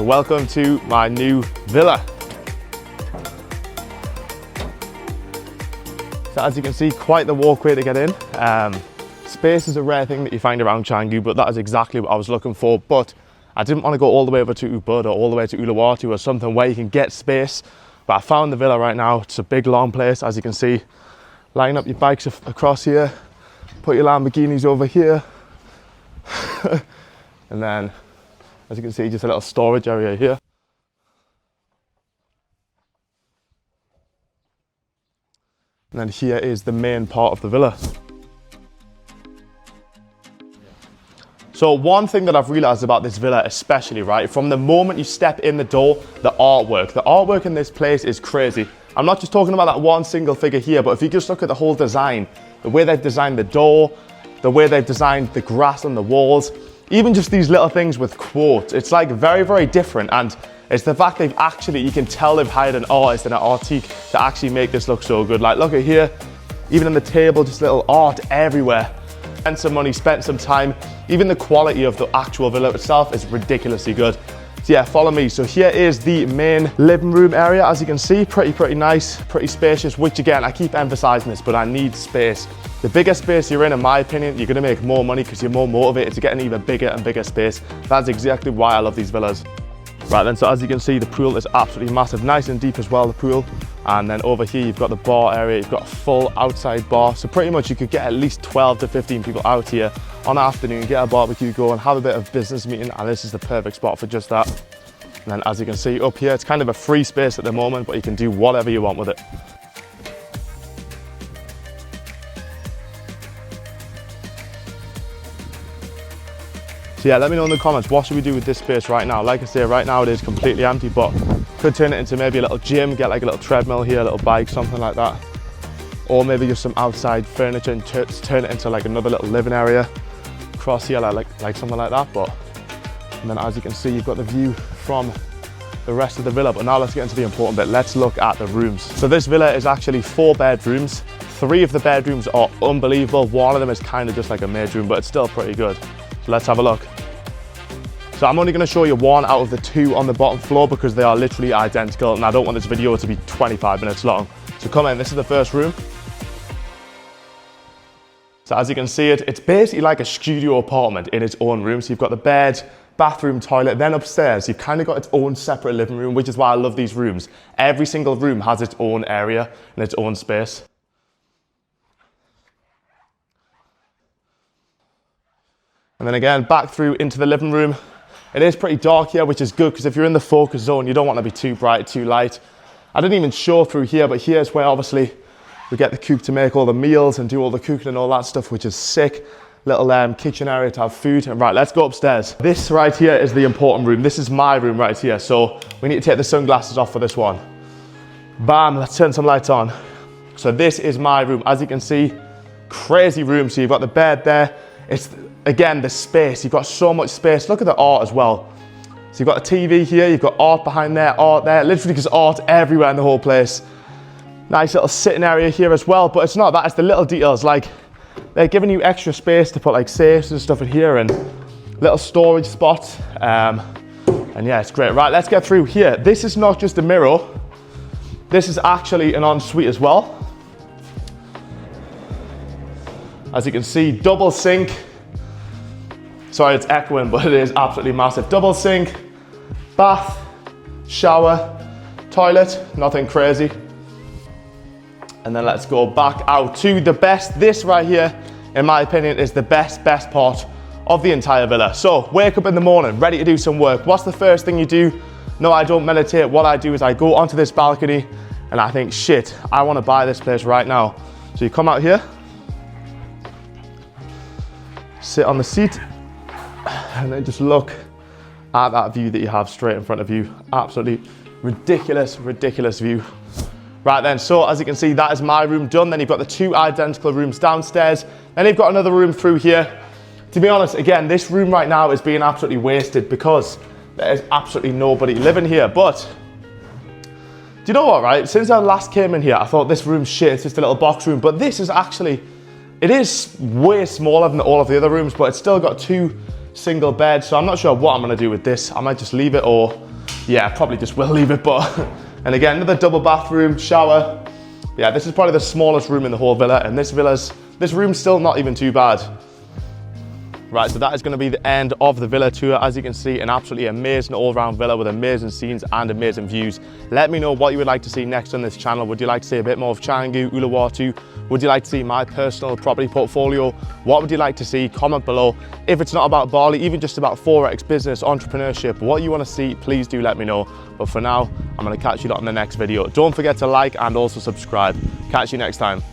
So welcome to my new villa. So as you can see, quite the walkway to get in. Space is a rare thing that you find around Canggu, but that is exactly what I was looking for. But I didn't want to go all the way over to Ubud or all the way to Uluwatu or something where you can get space. But I found the villa right now. It's a big long place, as you can see. Line up your bikes across here, put your Lamborghinis over here. And then, as you can see, just a little storage area here. And then here is the main part of the villa. So one thing that I've realized about this villa especially, right, from the moment you step in the door, the artwork in this place is crazy. I'm not just talking about that one single figure here, but if you just look at the whole design, the way they've designed the door, the way they've designed the grass on the walls, even just these little things with quotes, it's like very, very different. And it's the fact they've actually, you can tell they've hired an artist and an artique to actually make this look so good. Like look at here, even on the table, just little art everywhere. Spent some money, spent some time. Even the quality of the actual villa itself is ridiculously good. So yeah, follow me. So here is the main living room area. As you can see, pretty nice, pretty spacious, which again, I keep emphasizing this, but I need space. The bigger space you're in my opinion, you're gonna make more money because you're more motivated to get an even bigger and bigger space. That's exactly why I love these villas. Right then, so as you can see, the pool is absolutely massive, nice and deep as well, the pool. And then over here, you've got the bar area, you've got a full outside bar. So pretty much you could get at least 12 to 15 people out here on an afternoon, get a barbecue going, have a bit of business meeting, and this is the perfect spot for just that. And then as you can see up here, it's kind of a free space at the moment, but you can do whatever you want with it. So yeah, let me know in the comments, what should we do with this space right now? Like I say, right now it is completely empty, but could turn it into maybe a little gym, get like a little treadmill here, a little bike, something like that. Or maybe just some outside furniture and turn it into like another little living area across here, like something like that. But, and then as you can see, you've got the view from the rest of the villa. But now let's get into the important bit. Let's look at the rooms. So this villa is actually 4 bedrooms. 3 of the bedrooms are unbelievable. One of them is kind of just like a maid room, but it's still pretty good. So let's have a look. So I'm only going to show you 1 out of the 2 on the bottom floor because they are literally identical and I don't want this video to be 25 minutes long. So come in, this is the first room. So as you can see it's basically like a studio apartment in its own room. So you've got the bed, bathroom, toilet, then upstairs you've kind of got its own separate living room, which is why I love these rooms. Every single room has its own area and its own space. And then again, back through into the living room. It is pretty dark here, which is good because if you're in the focus zone, you don't want to be too bright, too light. I didn't even show through here, but here's where obviously we get the cook to make all the meals and do all the cooking and all that stuff, which is sick. Little kitchen area to have food. And right, let's go upstairs. This right here is the important room. This is my room right here. So we need to take the sunglasses off for this one. Bam, let's turn some lights on. So this is my room. As you can see, crazy room. So you've got the bed there. It's, again, the space. You've got so much space. Look at the art as well. So you've got a TV here, you've got art behind there, art there. Literally just art everywhere in the whole place. Nice little sitting area here as well, but it's not that, it's the little details. Like, they're giving you extra space to put like safes and stuff in here and little storage spots. And yeah, it's great. Right, let's get through here. This is not just a mirror. This is actually an ensuite as well. As you can see, double sink. Sorry, it's echoing, but it is absolutely massive. Double sink, bath, shower, toilet, nothing crazy. And then let's go back out to the best. This right here, in my opinion, is the best part of the entire villa. So wake up in the morning, ready to do some work. What's the first thing you do? No, I don't meditate. What I do is I go onto this balcony and I think, shit, I want to buy this place right now. So you come out here, sit on the seat, and then just look at that view that you have straight in front of you. Absolutely ridiculous view. Right then, so as you can see, that is my room done. Then you've got the 2 identical rooms downstairs. Then you've got another room through here. To be honest, again, this room right now is being absolutely wasted because there is absolutely nobody living here. But do you know what, right? Since I last came in here, I thought this room's shit, it's just a little box room. But this is actually, it is way smaller than all of the other rooms, but it's still got 2 single beds. So I'm not sure what I'm gonna do with this. I might just leave it or yeah, probably just will leave it, but, and again, another double bathroom, shower. Yeah, this is probably the smallest room in the whole villa, and this room's still not even too bad. Right, so that is going to be the end of the villa tour. As you can see, an absolutely amazing all-round villa with amazing scenes and amazing views. Let me know what you would like to see next on this channel. Would you like to see a bit more of Canggu, Uluwatu? Would you like to see my personal property portfolio? What would you like to see? Comment below. If it's not about Bali, even just about Forex, business, entrepreneurship, what you want to see, please do let me know. But for now, I'm going to catch you lot in the next video. Don't forget to like and also subscribe. Catch you next time.